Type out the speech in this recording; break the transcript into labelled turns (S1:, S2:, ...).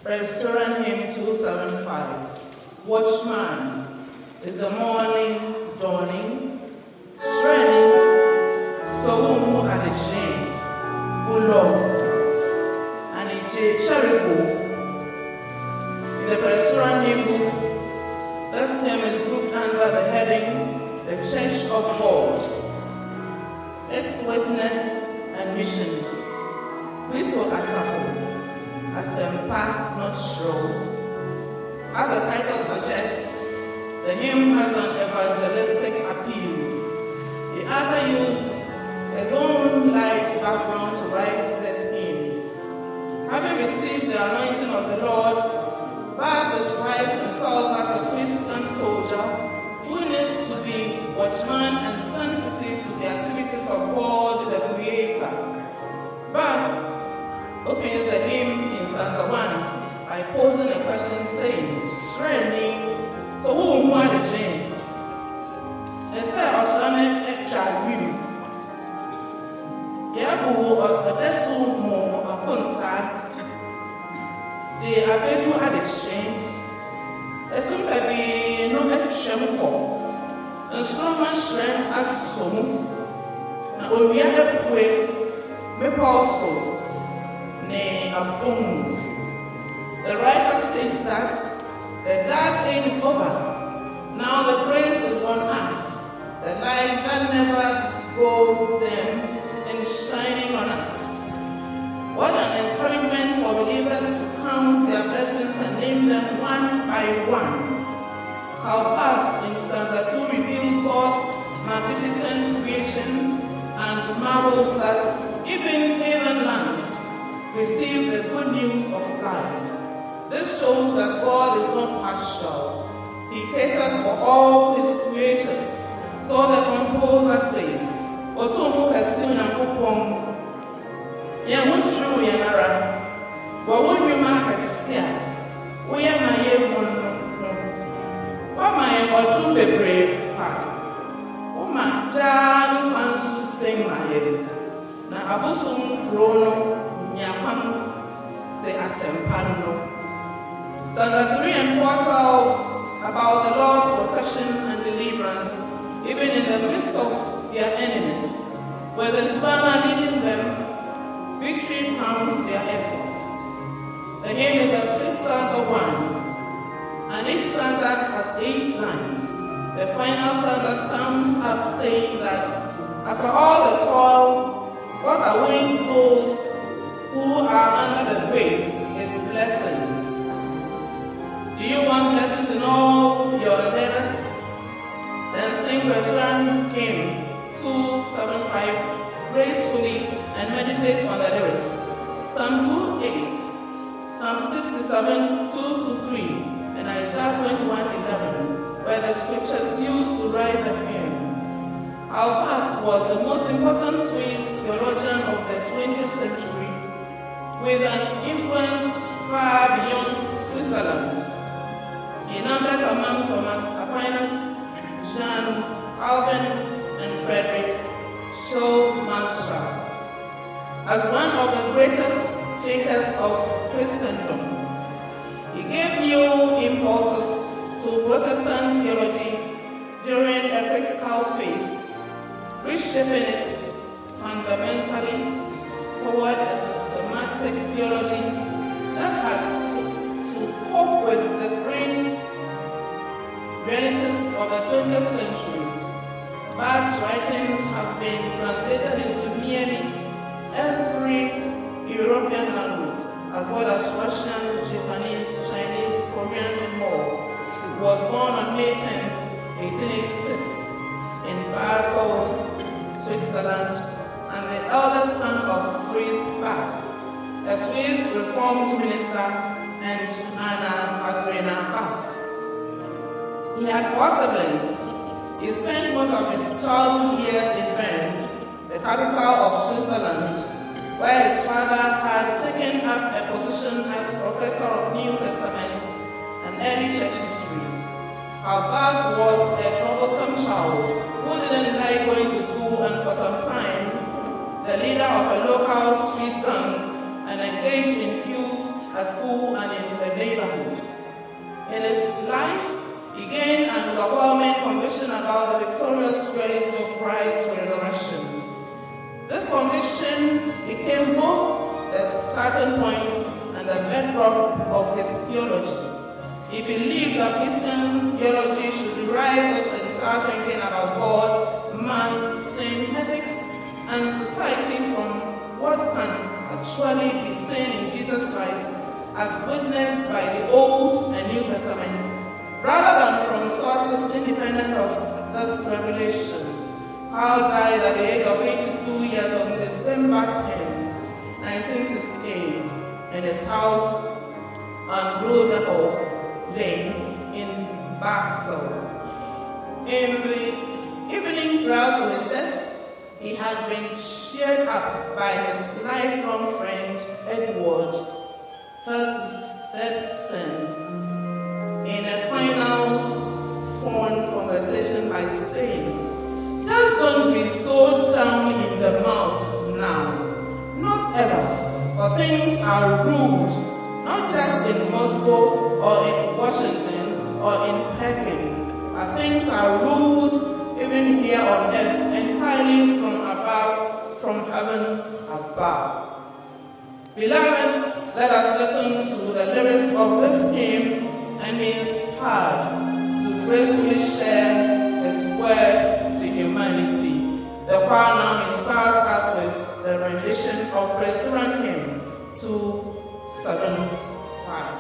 S1: Presbytery hymn 275. Watchman is the morning dawning, straining, so who at the chain, below, and a cherry. In the Presbytery hymn book, this hymn is grouped under the heading, The Church of God. Its witness and mission. Christo Asafo, Asempa, not sure. As the title suggests, the hymn has an evangelistic appeal. The author used his own life background to write this hymn. Having received the anointing of the Lord, Bach describes himself as a Christian soldier who needs to be watchman and sensitive to the activities of God, the Creator. Bach opens the hymn in stanza 1 by posing a question saying, "Straining, so who are the chain?" Instead of Srame Echagwim, Yabu a desu mo a punsa, the abetu at the chain, as soon as we know at Shemko, and so much strength at Somu, and when we are a way, me also. The writer states that the dark age is over. Now the praise is on us. The light that never go dim and shining on us. What an encouragement for believers to count their blessings and name them one by one. How Bach in stanza 2 reveals God's magnificent creation and marvels that even heathen lands receive the good news of life. This shows that God is not partial. He caters for all his creatures. So the composer says, "Otufu kasi Nyankopon, yewunju yanara, wawunyuma kasia, uyama yewunu, wama yewotu bebre pa, uma da nkwansu semaye, na abusum rono nyapam se asempano." Stanza 3 and 4 tell about the Lord's protection and deliverance, even in the midst of their enemies. With his banner leading them, victory crowns their efforts. The hymn is a 6-stanza-1, and each stanza has 8 lines. The final stanza sums up saying that after all the toil, what awaits those who are under the grace is blessings. Do you want blessings in all your endeavors? Then sing Presbytery hymn 275 gracefully and meditate on the lyrics. Psalm 2:8, Psalm 67 2-3, and Isaiah 21:11, where the scriptures used to write the hymn. Bach was the most important Swiss theologian of the 20th century, with an influence far beyond Switzerland. He numbers among Thomas Aquinas, Jean, Calvin, and Frederick Schleiermacher as one of the greatest thinkers of Christendom. He gave new impulses to Protestant theology during a critical phase, reshaping it fundamentally toward a systematic theology that had to cope with the brain realities of the 20th century. Bach's writings have been translated into nearly every European language, as well as Russian, Japanese, Chinese, Korean, and more. He was born on May 10, 1886, in Basel, Switzerland, and the eldest son of Fritz Bach, a Swiss Reformed minister, and Anna Katharina Bach. He had 4 siblings. He spent most of his childhood years in Bern, the capital of Switzerland, where his father had taken up a position as professor of New Testament and early church history. Bach was a troublesome child who didn't like going to school, and for some time, the leader of a local street gang and engaged in feuds at school and in the neighborhood. In his life, he gained an overwhelming conviction about the victorious reality of Christ's resurrection. This conviction became both the starting point and the bedrock of his theology. He believed that Christian theology should derive its entire thinking about God, man, sin, ethics, and society from what can actually be seen in Jesus Christ as witnessed by the Old and New Testaments, rather than from sources independent of this revelation. Hall died at the age of 82 years on December 10, 1968, in his house on Rudolph Lane in Basel. In the evening prior to his death, he had been cheered up by his lifelong friend Edward Thurston in a final phone conversation by saying, "Just don't be so down in the mouth now. Not ever, for things are rude, not just in Moscow or in Washington or in Peking, but things are rude even here on earth, entirely from above, from heaven above." Beloved, let us listen to the lyrics of this hymn and be inspired to gracefully share His word to humanity. The choir now inspires us with the rendition of Presbytery hymn 275.